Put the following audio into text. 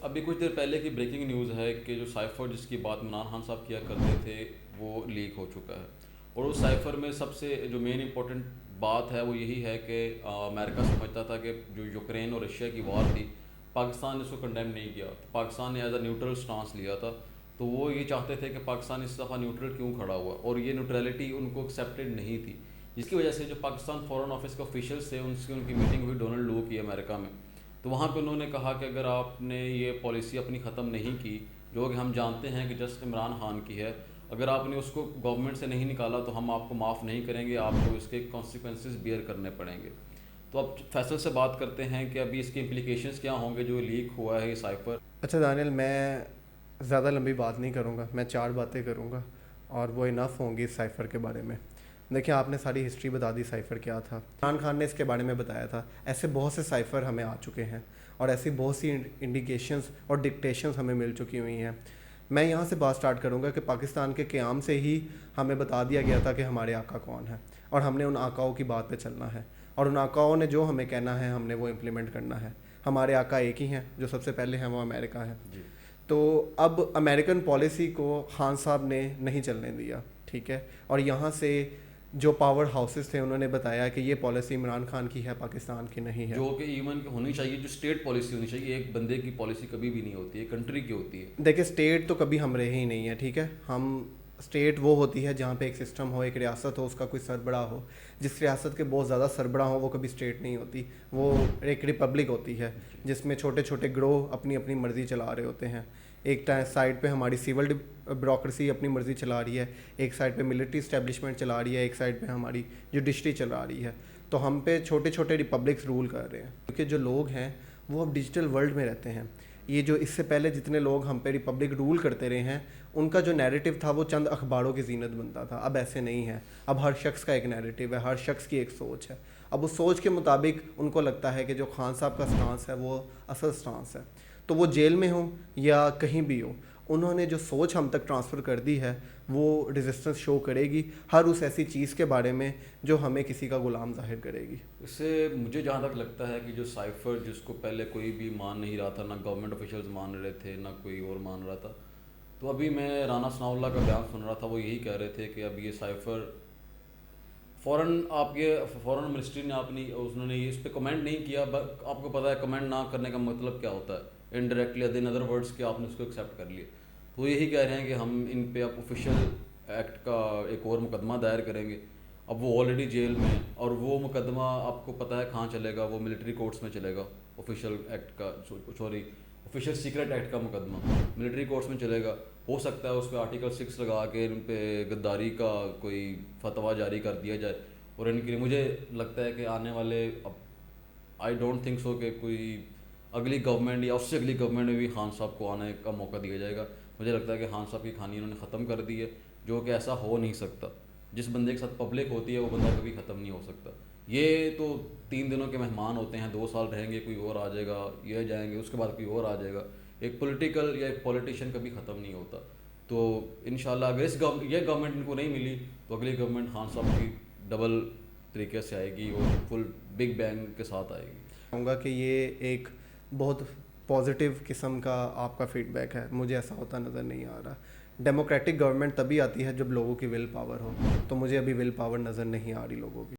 ابھی کچھ دیر پہلے کی بریکنگ نیوز ہے کہ جو سائفر جس کی بات عمران خان صاحب کیا کرتے تھے وہ لیک ہو چکا ہے. اور اس سائفر میں سب سے جو مین امپورٹنٹ بات ہے وہ یہی ہے کہ امریکہ سمجھتا تھا کہ جو یوکرین اور رشیا کی وار تھی, پاکستان نے اس کو کنڈیم نہیں کیا. پاکستان نے ایز اے نیوٹرل سٹانس لیا تھا. تو وہ یہ چاہتے تھے کہ پاکستان اس دفعہ نیوٹرل کیوں کھڑا ہوا, اور یہ نیوٹرلٹی ان کو ایکسیپٹیڈ نہیں تھی, جس کی وجہ سے جو پاکستان فورن آفس کے آفیشیلس تھے ان کی میٹنگ ہوئی ڈونلڈ لو کی امریکہ میں. تو وہاں پہ انہوں نے کہا کہ اگر آپ نے یہ پالیسی اپنی ختم نہیں کی, جو کہ ہم جانتے ہیں کہ جسٹ عمران خان کی ہے, اگر آپ نے اس کو گورنمنٹ سے نہیں نکالا تو ہم آپ کو معاف نہیں کریں گے, آپ کو اس کے کانسیکوینسز بیئر کرنے پڑیں گے. تو اب فیصل سے بات کرتے ہیں کہ ابھی اس کے امپلیکیشنز کیا ہوں گے جو لیک ہوا ہے یہ سائفر. اچھا دانیل, میں زیادہ لمبی بات نہیں کروں گا, میں 4 باتیں کروں گا اور وہ انف ہوں گی اس سائفر کے بارے میں. دیکھیں, آپ نے ساری ہسٹری بتا دی سائفر کیا تھا. عمران خان نے اس کے بارے میں بتایا تھا. ایسے بہت سے سائفر ہمیں آ چکے ہیں اور ایسی بہت سی انڈیکیشنز اور ڈکٹیشنز ہمیں مل چکی ہوئی ہیں. میں یہاں سے بات سٹارٹ کروں گا کہ پاکستان کے قیام سے ہی ہمیں بتا دیا گیا تھا کہ ہمارے آقا کون ہے, اور ہم نے ان آقاؤں کی بات پہ چلنا ہے, اور ان آقاؤں نے جو ہمیں کہنا ہے ہم نے وہ امپلیمنٹ کرنا ہے. ہمارے آقا ایک ہی ہیں, جو سب سے پہلے ہیں وہ امریکہ ہے. تو اب امریکن پالیسی کو خان صاحب نے نہیں چلنے دیا, ٹھیک ہے, اور یہاں سے جو پاور ہاؤسز تھے انہوں نے بتایا کہ یہ پالیسی عمران خان کی ہے, پاکستان کی نہیں ہے. جو کہ ایون ہونی چاہیے, جو اسٹیٹ پالیسی ہونی چاہیے, ایک بندے کی پالیسی کبھی بھی نہیں ہوتی ہے, کنٹری کی ہوتی ہے. دیکھیں, اسٹیٹ تو کبھی ہم رہے ہی نہیں ہیں, ٹھیک ہے. ہم اسٹیٹ وہ ہوتی ہے جہاں پہ ایک سسٹم ہو, ایک ریاست ہو, اس کا کوئی سربراہ ہو. جس ریاست کے بہت زیادہ سربراہ ہوں وہ کبھی اسٹیٹ نہیں ہوتی, وہ ایک ریپبلک ہوتی ہے جس میں چھوٹے چھوٹے گروہ اپنی اپنی مرضی چلا رہے ہوتے ہیں. ایک سائڈ پہ ہماری سول بیوروکریسی اپنی مرضی چلا رہی ہے, ایک سائڈ پہ ملٹری اسٹیبلشمنٹ چلا رہی ہے, ایک سائڈ پہ ہماری جوڈیشری چلا رہی ہے. تو ہم پہ چھوٹے چھوٹے ریپبلکس رول کر رہے ہیں, کیونکہ جو لوگ ہیں وہ اب ڈیجیٹل ورلڈ میں رہتے ہیں. یہ جو اس سے پہلے جتنے لوگ ہم پہ ریپبلک رول کرتے رہے ہیں ان کا جو نیریٹو تھا وہ چند اخباروں کی زینت بنتا تھا. اب ایسے نہیں ہے, اب ہر شخص کا ایک نیریٹو ہے, ہر شخص کی ایک سوچ ہے. اب اس سوچ کے مطابق ان کو لگتا ہے کہ جو خان صاحب کا سٹانس ہے وہ اصل سٹانس ہے. تو وہ جیل میں ہوں یا کہیں بھی ہو, انہوں نے جو سوچ ہم تک ٹرانسفر کر دی ہے وہ ریزسٹنس شو کرے گی ہر اس ایسی چیز کے بارے میں جو ہمیں کسی کا غلام ظاہر کرے گی. اس سے مجھے جہاں تک لگتا ہے کہ جو سائفر جس کو پہلے کوئی بھی مان نہیں رہا تھا, نہ گورنمنٹ آفیشلز مان رہے تھے نہ کوئی اور مان رہا تھا, تو ابھی میں رانا ثناء اللہ کا بیان سن رہا تھا, وہ یہی کہہ رہے تھے کہ اب یہ سائفر فوراً منسٹری نے انہوں نے اس پہ کمنٹ نہیں کیا. آپ کو پتہ ہے کمنٹ نہ کرنے کا مطلب کیا ہوتا ہے, انڈائریکٹلی ان ادر ورڈس کہ آپ نے اس کو ایکسیپٹ کر لیا. تو یہی کہہ رہے ہیں کہ ہم ان پہ اب آفیشیل ایکٹ کا ایک اور مقدمہ دائر کریں گے. اب وہ آلریڈی جیل میں ہیں, اور وہ مقدمہ آپ کو پتہ ہے کہاں چلے گا, وہ ملٹری کورٹس میں چلے گا. آفیشیل ایکٹ کا آفیشیل سیکرٹ ایکٹ کا مقدمہ ملٹری کورٹس میں چلے گا. ہو سکتا ہے اس پہ آرٹیکل 6 لگا کے ان پہ غداری کا کوئی فتویٰ جاری کر دیا جائے, اور ان کے لیے مجھے لگتا ہے کہ آنے والے آئی ڈونٹ تھنک سو کہ کوئی اگلی گورنمنٹ یا اس سے اگلی گورنمنٹ میں بھی خان صاحب کو آنے کا موقع دیا جائے گا. مجھے لگتا ہے کہ خان صاحب کی کہانی انہوں نے ختم کر دی ہے, جو کہ ایسا ہو نہیں سکتا. جس بندے کے ساتھ پبلک ہوتی ہے وہ بندہ کبھی ختم نہیں ہو سکتا. یہ تو 3 دنوں کے مہمان ہوتے ہیں, 2 سال رہیں گے, کوئی اور آ جائے گا, یہ جائیں گے, اس کے بعد کوئی اور آ جائے گا. ایک پولیٹیکل یا ایک پولیٹیشین کبھی ختم نہیں ہوتا. تو انشاءاللہ اگر یہ گورنمنٹ ان کو نہیں ملی تو اگلی گورنمنٹ خان صاحب کی ڈبل طریقے سے آئے گی اور فل بگ بینگ کے ساتھ آئے گی. کہوں گا کہ یہ ایک بہت پازیٹیو قسم کا آپ کا فیڈ بیک ہے, مجھے ایسا ہوتا نظر نہیں آ رہا. ڈیموکریٹک گورنمنٹ تبھی آتی ہے جب لوگوں کی ول پاور ہو, تو مجھے ابھی ول پاور نظر نہیں آ رہی لوگوں کی.